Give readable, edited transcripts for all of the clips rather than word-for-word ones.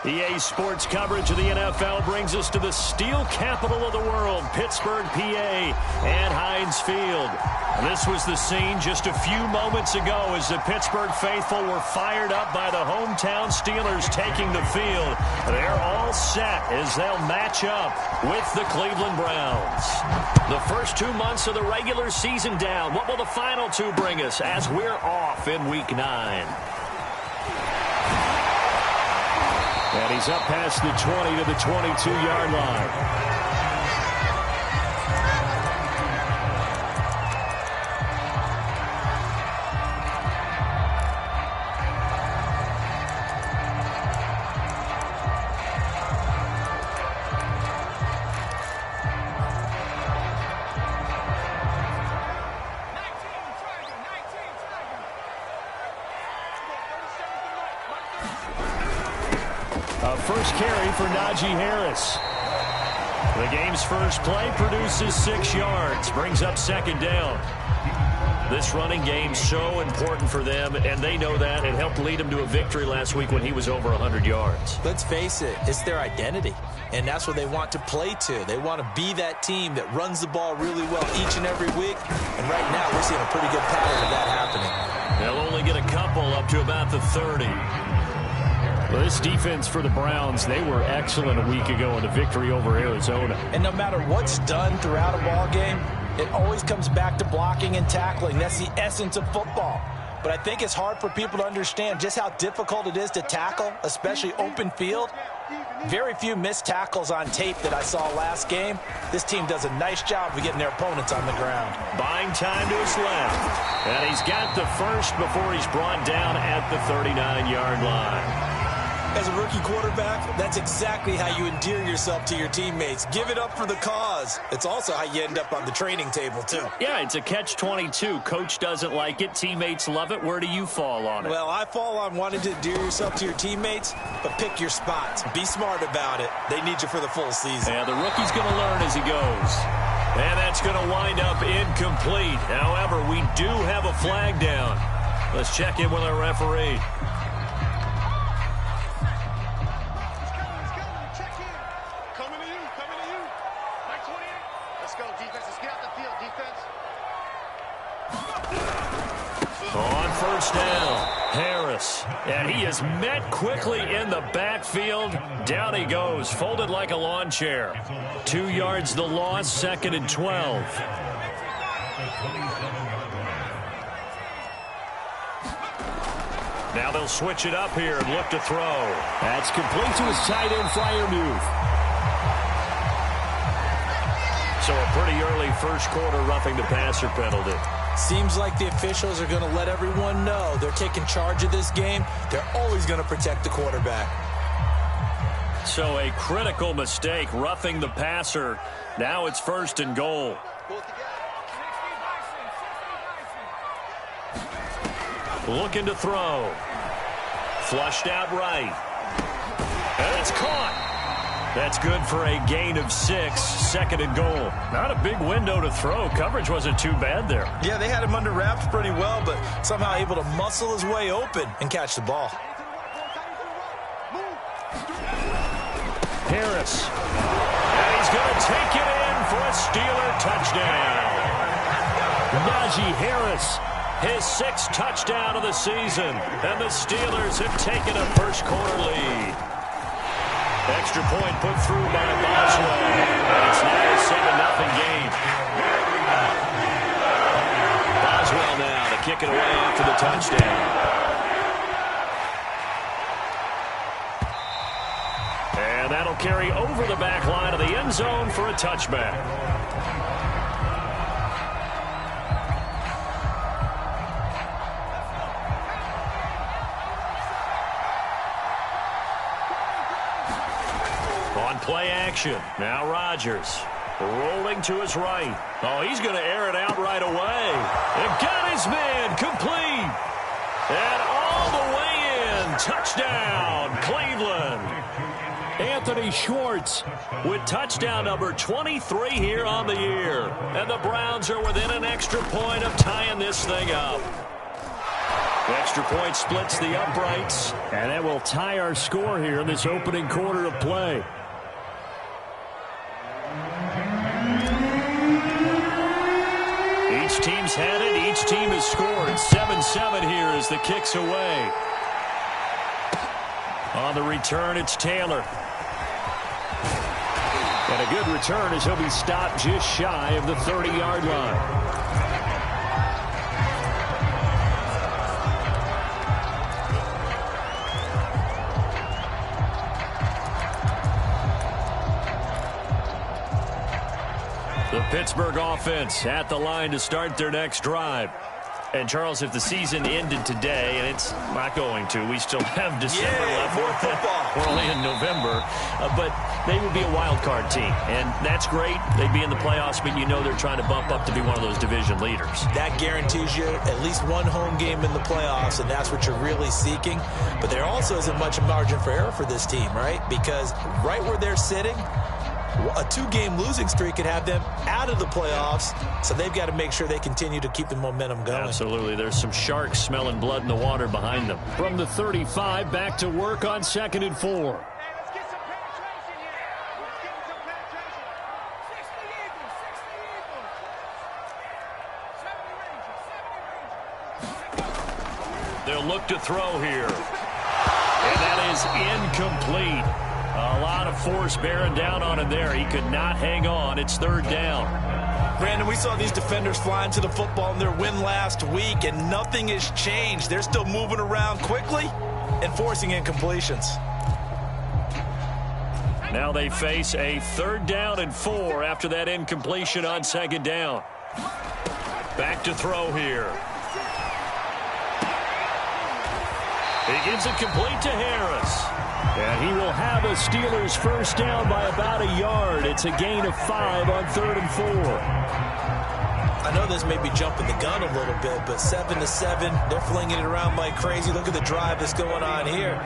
EA Sports coverage of the NFL brings us to the steel capital of the world, Pittsburgh, PA, and Heinz Field. This was the scene just a few moments ago as the Pittsburgh faithful were fired up by the hometown Steelers taking the field. They're all set as they'll match up with the Cleveland Browns. The first 2 months of the regular season down. What will the final two bring us as we're off in Week 9? And he's up past the 20 to the 22-yard line. First carry for Najee Harris. The game's first play produces 6 yards, brings up second down. This running game's so important for them, and they know that. It helped lead them to a victory last week when he was over 100 yards. Let's face it, it's their identity, and that's what they want to play to. They want to be that team that runs the ball really well each and every week, and right now we're seeing a pretty good pattern of that happening. They'll only get a couple up to about the 30. Well, this defense for the Browns, they were excellent a week ago in a victory over Arizona. And no matter what's done throughout a ball game, it always comes back to blocking and tackling. That's the essence of football. But I think it's hard for people to understand just how difficult it is to tackle, especially open field. Very few missed tackles on tape that I saw last game. This team does a nice job of getting their opponents on the ground. Buying time to his left. And he's got the first before he's brought down at the 39-yard line. As a rookie quarterback, that's exactly how you endear yourself to your teammates. Give it up for the cause. It's also how you end up on the training table, too. Yeah, it's a catch-22. Coach doesn't like it. Teammates love it. Where do you fall on it? Well, I fall on wanting to endear yourself to your teammates, but pick your spots. Be smart about it. They need you for the full season. Yeah, the rookie's going to learn as he goes. And that's going to wind up incomplete. However, we do have a flag down. Let's check in with our referee. On first down, Harris. And he is met quickly in the backfield. Down he goes, folded like a lawn chair. 2 yards the loss, 2nd and 12. Now they'll switch it up here and look to throw. That's complete to his tight end flyer move. So a pretty early first quarter roughing the passer penalty. Seems like the officials are going to let everyone know they're taking charge of this game. They're always going to protect the quarterback. So a critical mistake, roughing the passer. Now it's 1st and goal. Looking to throw. Flushed out right. And it's caught. That's good for a gain of 6, 2nd and goal. Not a big window to throw. Coverage wasn't too bad there. Yeah, they had him under wraps pretty well, but somehow able to muscle his way open and catch the ball. Harris. And he's going to take it in for a Steeler touchdown. Najee Harris, his 6th touchdown of the season. And the Steelers have taken a first quarter lead. Extra point put through by Boswell. And it's now a 7-0 game. Boswell now to kick it away after the touchdown. And that'll carry over the back line of the end zone for a touchback. Play action. Now Rodgers rolling to his right. Oh, he's going to air it out right away. And got his man complete. And all the way in. Touchdown, Cleveland. Anthony Schwartz with touchdown number 23 here on the year. And the Browns are within an extra point of tying this thing up. Extra point splits the uprights, and that will tie our score here in this opening quarter of play. Each team's had it. Each team has scored. 7-7 here as the kick's away. On the return, it's Taylor. And a good return as he'll be stopped just shy of the 30-yard line. The Pittsburgh offense at the line to start their next drive. And, Charles, if the season ended today, and it's not going to, we still have December left. More football. We're only in November. But they would be a wild card team. And that's great. They'd be in the playoffs, but you know they're trying to bump up to be one of those division leaders. That guarantees you at least one home game in the playoffs, and that's what you're really seeking. But there also isn't much margin for error for this team, right? Because right where they're sitting, a two-game losing streak could have them out of the playoffs, so they've got to make sure they continue to keep the momentum going. Absolutely. There's some sharks smelling blood in the water behind them. From the 35, back to work on 2nd and 4. They'll look to throw here. And that is incomplete. A lot of force bearing down on him there. He could not hang on. It's 3rd down. Brandon, we saw these defenders flying to the football in their win last week, and nothing has changed. They're still moving around quickly and forcing incompletions. Now they face a 3rd down and 4 after that incompletion on 2nd down. Back to throw here. He gets it complete to Harris. And he will have a Steelers first down by about a yard. It's a gain of 5 on 3rd and 4. I know this may be jumping the gun a little bit, but 7-7, they're flinging it around like crazy. Look at the drive that's going on here.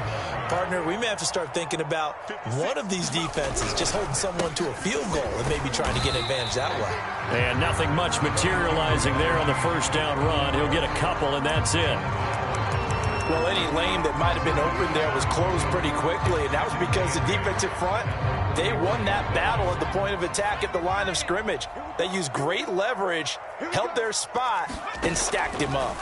Partner, we may have to start thinking about one of these defenses just holding someone to a field goal and maybe trying to get an advantage that way. And nothing much materializing there on the first down run. He'll get a couple, and that's it. Well, any lane that might have been open there was closed pretty quickly, and that was because the defensive front, they won that battle at the point of attack at the line of scrimmage. They used great leverage, held their spot, and stacked him up.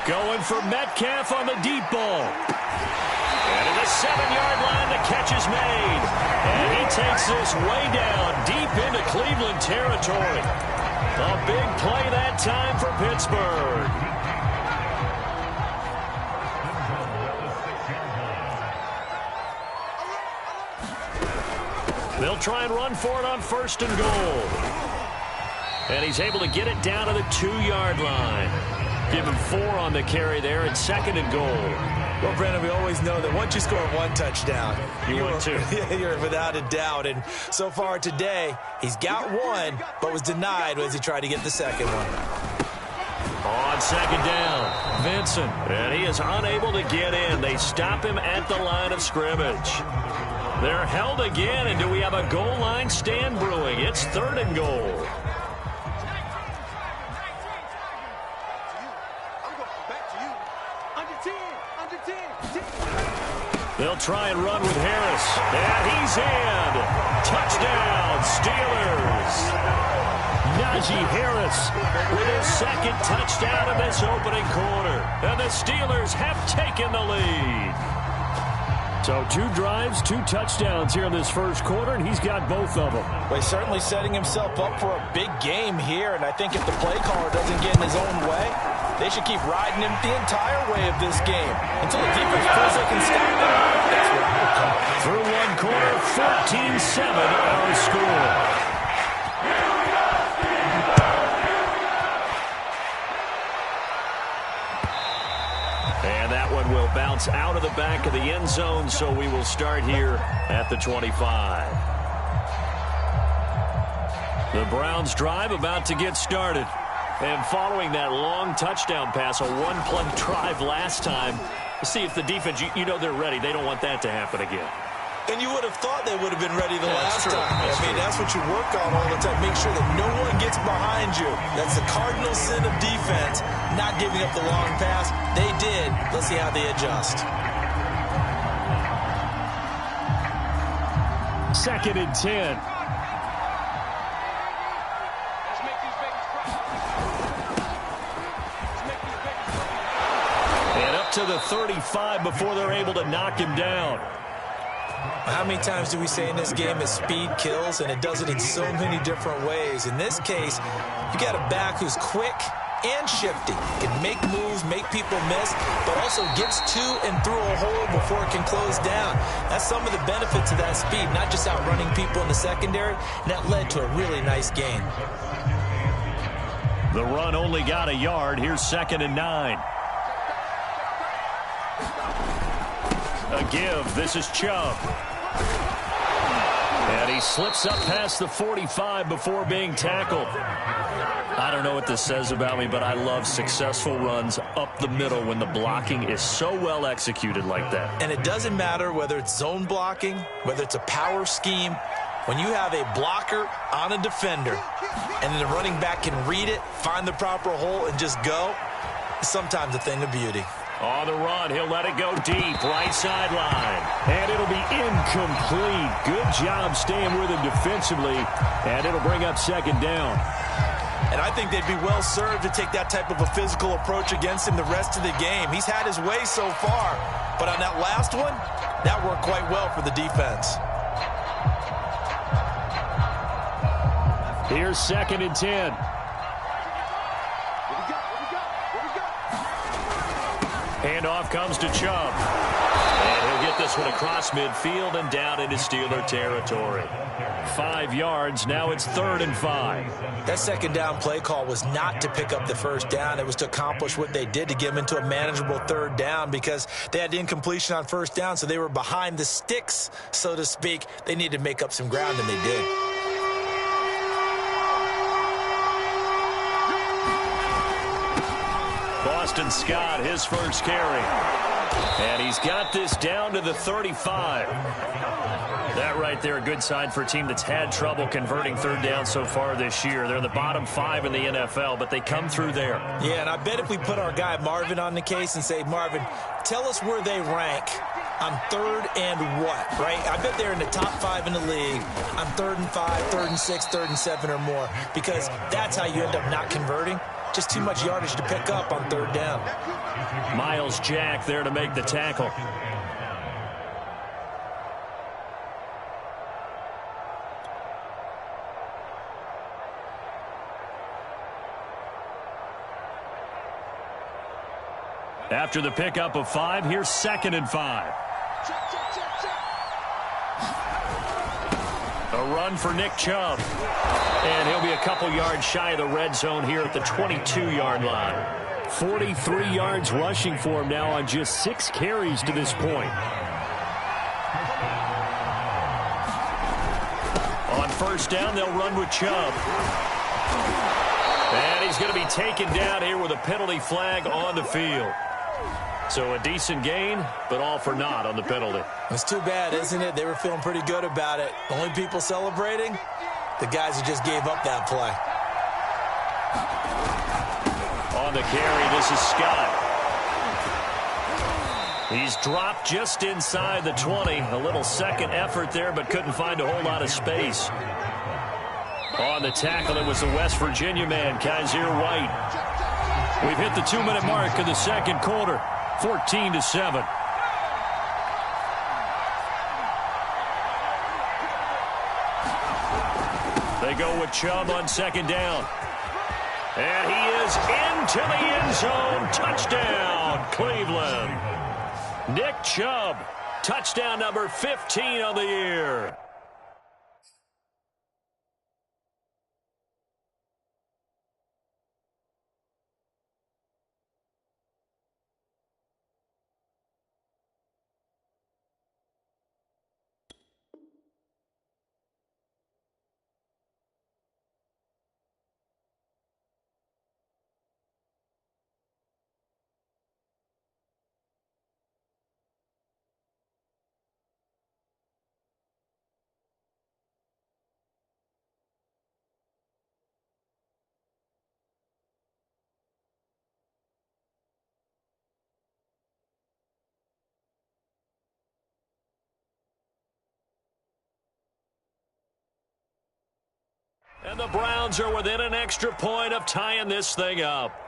Going for Metcalf on the deep ball. And at the 7-yard line, the catch is made. And he takes this way down, deep into Cleveland territory. A big play that time for Pittsburgh. They'll try and run for it on 1st and goal. And he's able to get it down to the 2-yard line. Give him 4 on the carry there at 2nd and goal. Well, Brandon, we always know that once you score one touchdown, you're without a doubt. And so far today, he's got one, but was denied as he tried to get the second one. On 2nd down, Vincent. And he is unable to get in. They stop him at the line of scrimmage. They're held again, and do we have a goal line stand brewing? It's 3rd and goal. They'll try and run with Harris. And he's in. Touchdown, Steelers. Najee Harris with his 2nd touchdown of this opening quarter. And the Steelers have taken the lead. So 2 drives, 2 touchdowns here in this first quarter, and he's got both of them. Well, he's certainly setting himself up for a big game here, and I think if the play caller doesn't get in his own way, they should keep riding him the entire way of this game until the defense proves they can stop him. That's what I would call it. Through one quarter, 14-7 our score. And that one will bounce out of the back of the end zone, so we will start here at the 25. The Browns drive about to get started. And following that long touchdown pass, a one-play drive last time, see if the defense, you know they're ready. They don't want that to happen again. And you would have thought they would have been ready the last time. That's I mean, that's what you work on all the time. Make sure that no one gets behind you. That's the cardinal sin of defense, not giving up the long pass. They did. Let's see how they adjust. 2nd and 10. And up to the 35 before they're able to knock him down. How many times do we say in this game that speed kills, and it does it in so many different ways? In this case, you got a back who's quick and shifty. Can make moves, make people miss, but also gets to and through a hole before it can close down. That's some of the benefits of that speed, not just outrunning people in the secondary, and that led to a really nice gain. The run only got a yard. Here's 2nd and 9. A give. This is Chubb. And he slips up past the 45 before being tackled. I don't know what this says about me, but I love successful runs up the middle when the blocking is so well executed like that. And it doesn't matter whether it's zone blocking, whether it's a power scheme. When you have a blocker on a defender and then the running back can read it, find the proper hole, and just go, it's sometimes a thing of beauty. On the run, he'll let it go deep, right sideline. And it'll be incomplete. Good job staying with him defensively, and it'll bring up 2nd down. And I think they'd be well served to take that type of a physical approach against him the rest of the game. He's had his way so far, but on that last one, that worked quite well for the defense. Here's 2nd and 10. Handoff comes to Chubb. And he'll get this one across midfield and down into Steeler territory. 5 yards. Now it's 3rd and 5. That 2nd down play call was not to pick up the 1st down. It was to accomplish what they did, to get them into a manageable 3rd down, because they had incompletion on 1st down, so they were behind the sticks, so to speak. They needed to make up some ground, and they did. Boston Scott, his first carry. And he's got this down to the 35. That right there, a good sign for a team that's had trouble converting 3rd down so far this year. They're in the bottom 5 in the NFL, but they come through there. Yeah, and I bet if we put our guy Marvin on the case and say, Marvin, tell us where they rank on 3rd and what, right? I bet they're in the top 5 in the league on 3rd and 5, 3rd and 6, 3rd and 7 or more, because that's how you end up not converting. Just too much yardage to pick up on 3rd down. Miles Jack there to make the tackle. After the pickup of 5, here's 2nd and 5. A run for Nick Chubb. And he'll be a couple yards shy of the red zone here at the 22-yard line. 43 yards rushing for him now on just 6 carries to this point. On 1st down, they'll run with Chubb. And he's going to be taken down here with a penalty flag on the field. So a decent gain, but all for naught on the penalty. It's too bad, isn't it? They were feeling pretty good about it. The only people celebrating, the guys who just gave up that play. On the carry, this is Scott. He's dropped just inside the 20. A little second effort there, but couldn't find a whole lot of space. On the tackle, it was the West Virginia man, Kaiser White. We've hit the 2-minute mark of the 2nd quarter. 14-7. They go with Chubb on 2nd down. And he is into the end zone. Touchdown, Cleveland. Nick Chubb, touchdown number 15 on the year. And the Browns are within an extra point of tying this thing up.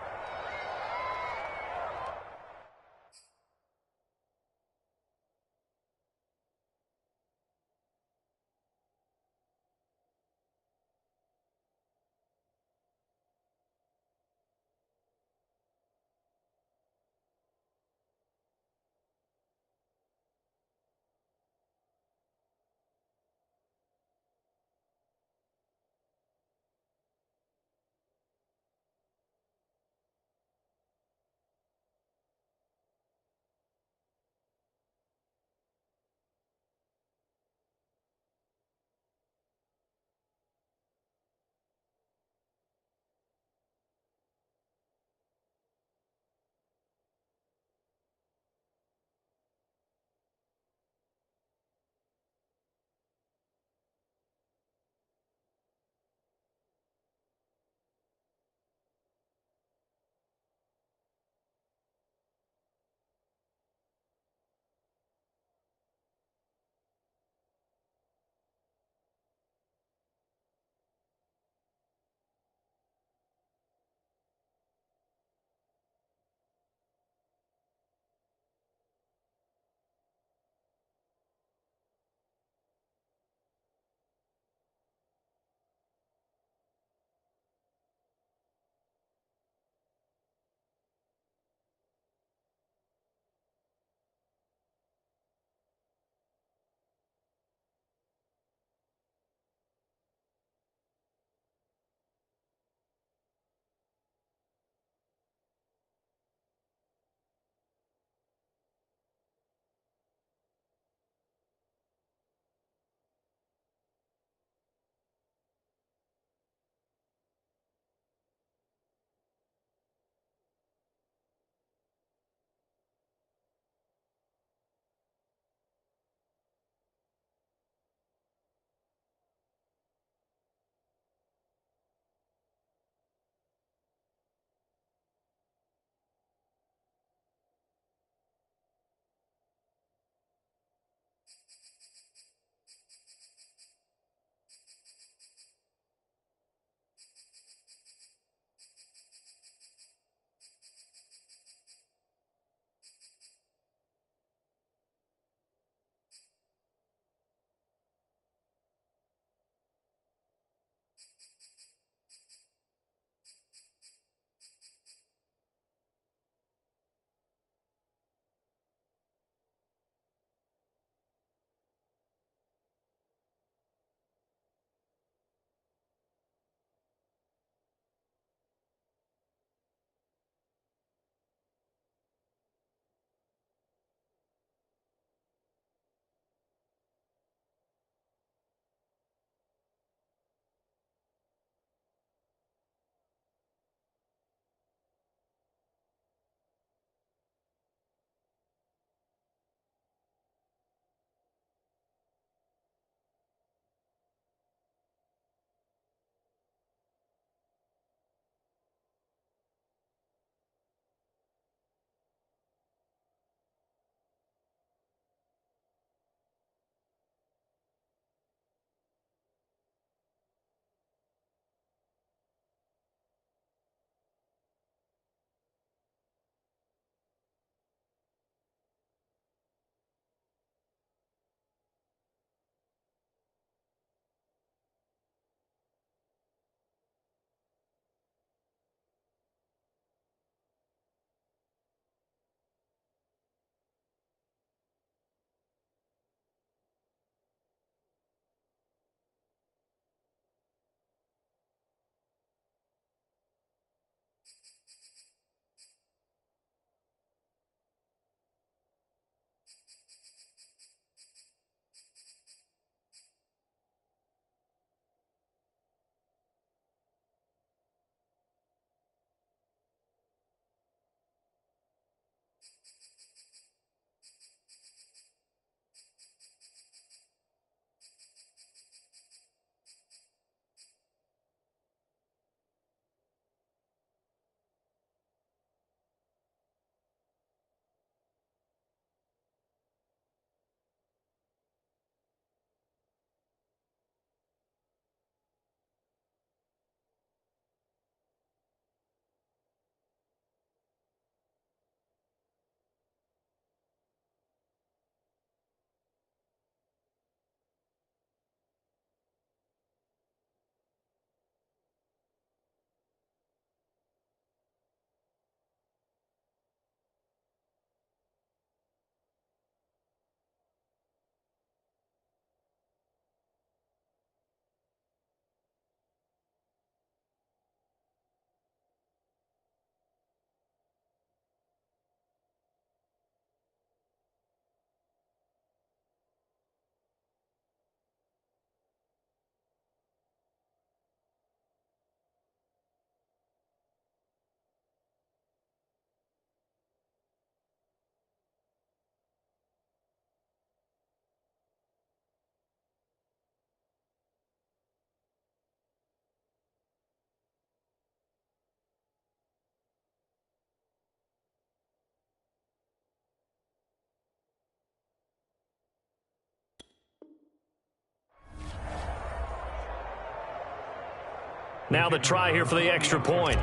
Now the try here for the extra point.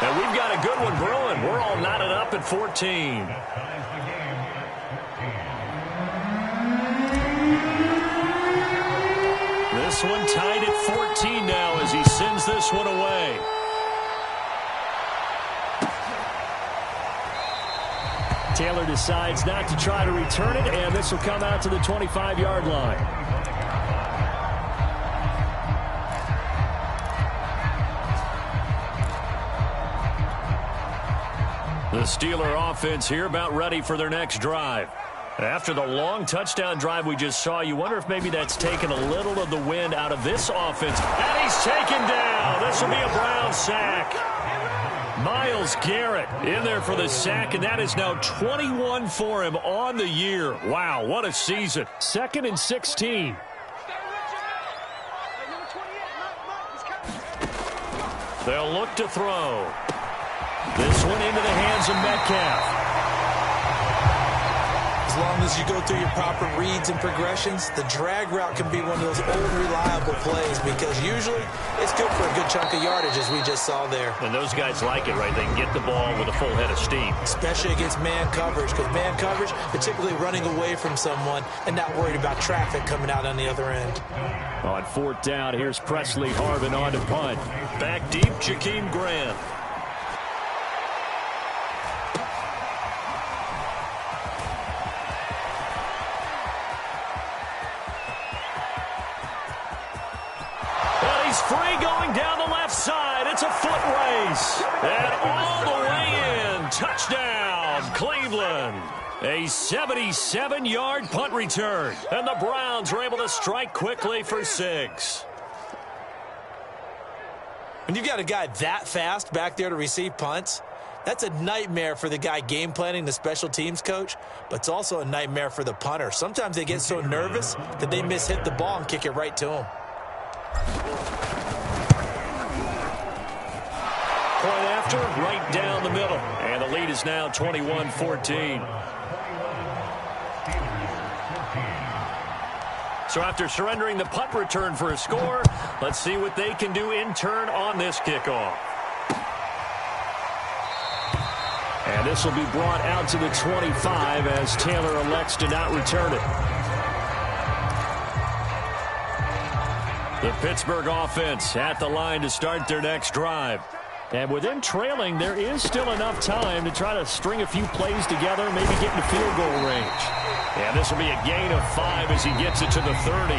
And we've got a good one brewing. We're all knotted up at 14. This one tied at 14 now as he sends this one away. Taylor decides not to try to return it, and this will come out to the 25-yard line. The Steeler offense here about ready for their next drive. After the long touchdown drive we just saw, you wonder if maybe that's taken a little of the wind out of this offense. And he's taken down. This will be a Brown sack. Myles Garrett in there for the sack, and that is now 21 for him on the year. Wow, what a season. 2nd and 16. They'll look to throw. This one into the hands of Metcalf. As long as you go through your proper reads and progressions, the drag route can be one of those old reliable plays because usually it's good for a good chunk of yardage, as we just saw there. And those guys like it, right? They can get the ball with a full head of steam. Especially against man coverage, because man coverage, particularly running away from someone and not worried about traffic coming out on the other end. On 4th down, here's Presley Harvin on to punt. Back deep, Jakeem Grant. Free going down the left side. It's a foot race. And all the way in. Touchdown, Cleveland. A 77-yard punt return. And the Browns are able to strike quickly for 6. When you've got a guy that fast back there to receive punts, that's a nightmare for the guy game planning, the special teams coach, but it's also a nightmare for the punter. Sometimes they get so nervous that they mishit the ball and kick it right to him. Point after, right down the middle. And the lead is now 21-14. So after surrendering the punt return for a score, let's see what they can do in turn on this kickoff. And this will be brought out to the 25 as Taylor elects to not return it. The Pittsburgh offense at the line to start their next drive. And with them trailing, there is still enough time to try to string a few plays together, maybe get into field goal range. And this will be a gain of 5 as he gets it to the 30.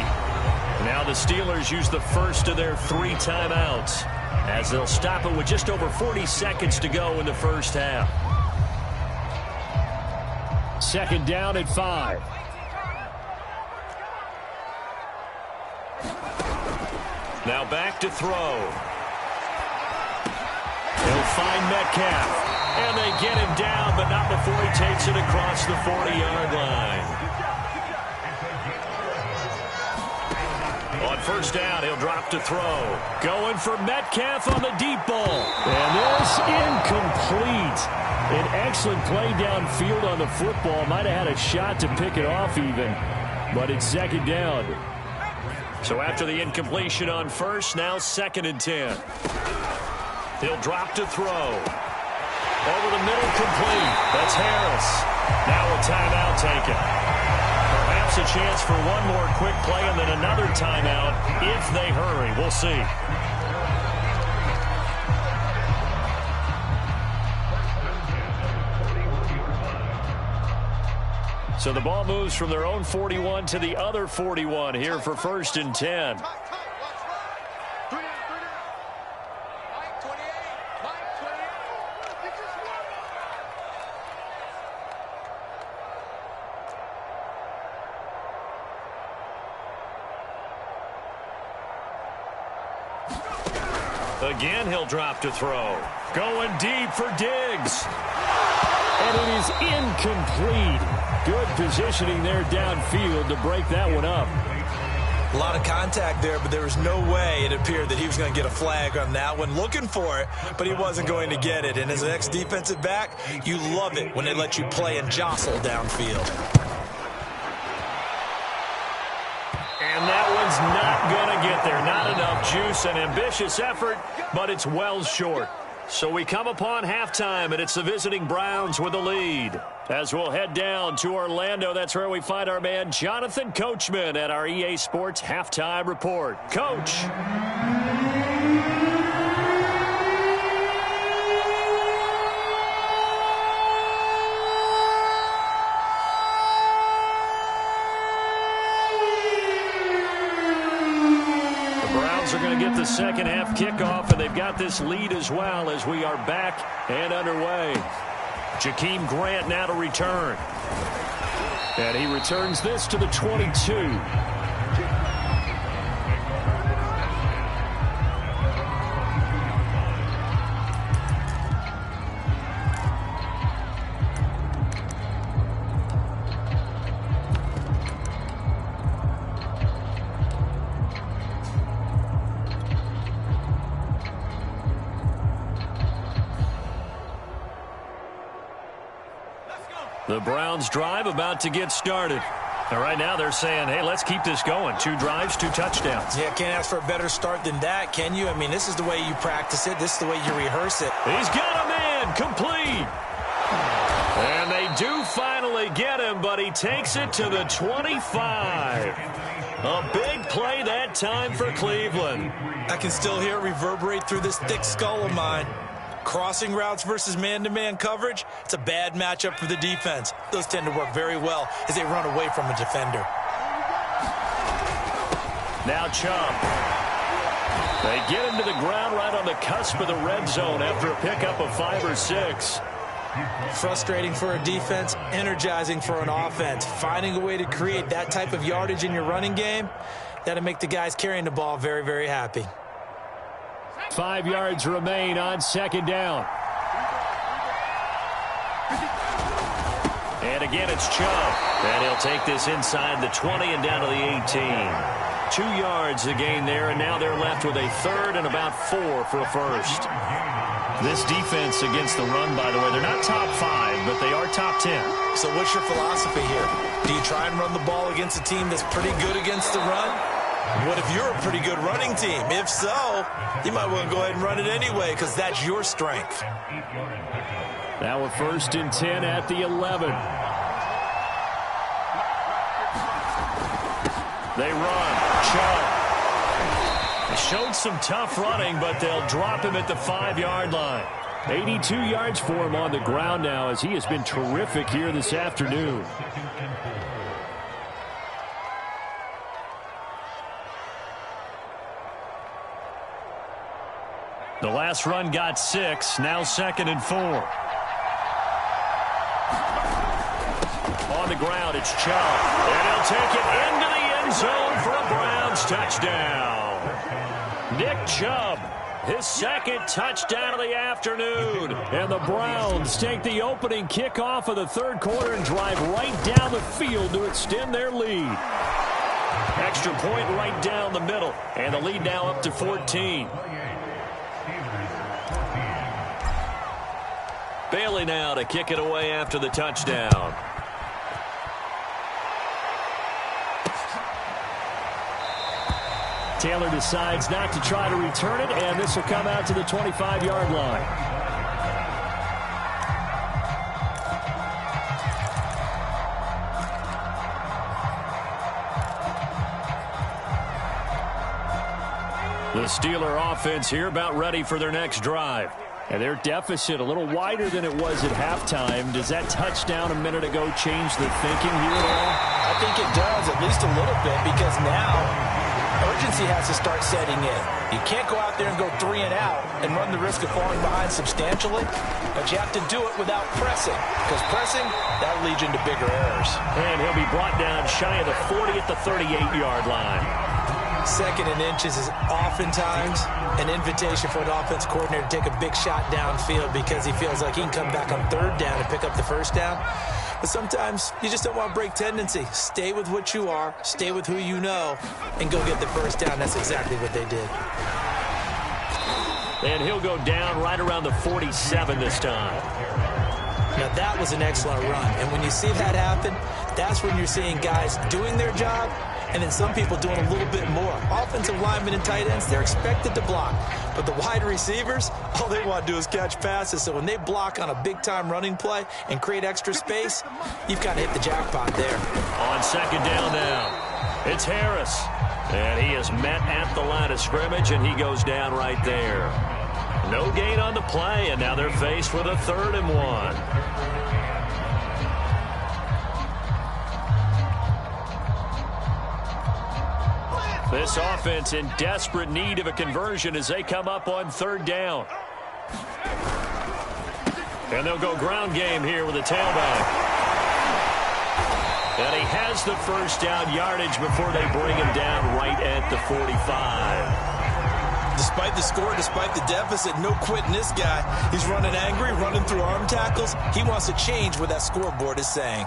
Now the Steelers use the first of their 3 timeouts as they'll stop it with just over 40 seconds to go in the first half. 2nd down at 5. Now back to throw. He'll find Metcalf. And they get him down, but not before he takes it across the 40-yard line. On 1st down, he'll drop to throw. Going for Metcalf on the deep ball. And this incomplete. An excellent play downfield on the football. Might have had a shot to pick it off even. But it's 2nd down. So after the incompletion on 1st, now 2nd and 10. He'll drop to throw. Over the middle, complete. That's Harris. Now a timeout taken. Perhaps a chance for one more quick play and then another timeout if they hurry. We'll see. So the ball moves from their own 41 to the other 41 here for 1st and 10. Again, he'll drop to throw. Going deep for Diggs. And it is incomplete. Good positioning there downfield to break that one up. A lot of contact there, but there was no way it appeared that he was going to get a flag on that one. Looking for it, but he wasn't going to get it. And as an ex-defensive back, you love it when they let you play and jostle downfield. there. Not enough juice, an ambitious effort, but it's well short. So we come upon halftime, and it's the visiting Browns with the lead. As we'll head down to Orlando, that's where we find our man Jonathan Coachman at our EA Sports Halftime Report. Coach. Are going to get the second half kickoff, and they've got this lead as well as we are back and underway. Jakeem Grant now to return. And he returns this to the 22. The Browns drive about to get started. And right now they're saying, hey, let's keep this going. 2 drives, 2 touchdowns. Yeah, can't ask for a better start than that, can you? I mean, this is the way you practice it. This is the way you rehearse it. He's got him in, complete. And they do finally get him, but he takes it to the 25. A big play that time for Cleveland. I can still hear it reverberate through this thick skull of mine. Crossing routes versus man-to-man coverage, it's a bad matchup for the defense. Those tend to work very well as they run away from a defender. Now Chubb. They get him to the ground right on the cusp of the red zone after a pickup of 5 or 6. Frustrating for a defense, energizing for an offense. Finding a way to create that type of yardage in your running game, that'll make the guys carrying the ball very, very happy. 5 yards remain on second down. And again, it's Chubb. And he'll take this inside the 20 and down to the 18. 2 yards the gain there, and now they're left with a third and about 4 for a first. This defense against the run, by the way, they're not top 5, but they are top 10. So what's your philosophy here? Do you try and run the ball against a team that's pretty good against the run? What if you're a pretty good running team? If so, you might want to go ahead and run it anyway because that's your strength. Now a 1st and 10 at the 11. They run. Chubb. They showed some tough running, but they'll drop him at the 5-yard line. 82 yards for him on the ground now as he has been terrific here this afternoon. The last run got 6, now 2nd and 4. On the ground, it's Chubb. And he'll take it into the end zone for a Browns touchdown. Nick Chubb, his 2nd touchdown of the afternoon. And the Browns take the opening kickoff of the 3rd quarter and drive right down the field to extend their lead. Extra point right down the middle. And the lead now up to 14. Bailey now to kick it away after the touchdown. Taylor decides not to try to return it, and this will come out to the 25-yard line. The Steeler offense here about ready for their next drive. And their deficit a little wider than it was at halftime. Does that touchdown a minute ago change the thinking here at all? I think it does, at least a little bit, because now urgency has to start setting in. You can't go out there and go 3 and out and run the risk of falling behind substantially, but you have to do it without pressing, because pressing, that'll lead you into bigger errors. And he'll be brought down shy of the 40 at the 38-yard line. 2nd and inches is oftentimes an invitation for an offense coordinator to take a big shot downfield because he feels like he can come back on 3rd down and pick up the 1st down. But sometimes you just don't want to break tendency. Stay with what you are, stay with who you know, and go get the 1st down. That's exactly what they did. And he'll go down right around the 47 this time. Now that was an excellent run. And when you see that happen, that's when you're seeing guys doing their job and then some people doing a little bit more. Offensive linemen and tight ends, they're expected to block. But the wide receivers, all they want to do is catch passes. So when they block on a big-time running play and create extra space, you've kind of hit the jackpot there. On second down now, it's Harris. And he is met at the line of scrimmage, and he goes down right there. No gain on the play, and now they're faced with a 3rd and 1. This offense in desperate need of a conversion as they come up on 3rd down. And they'll go ground game here with a tailback. And he has the first down yardage before they bring him down right at the 45. Despite the score, despite the deficit, no quitting this guy. He's running angry, running through arm tackles. He wants to change what that scoreboard is saying.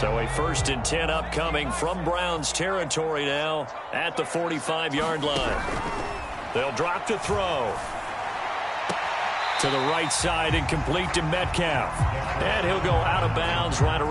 So a 1st and 10 upcoming from Browns territory now at the 45-yard line. They'll drop to throw. To the right side and complete to Metcalf. And he'll go out of bounds right around.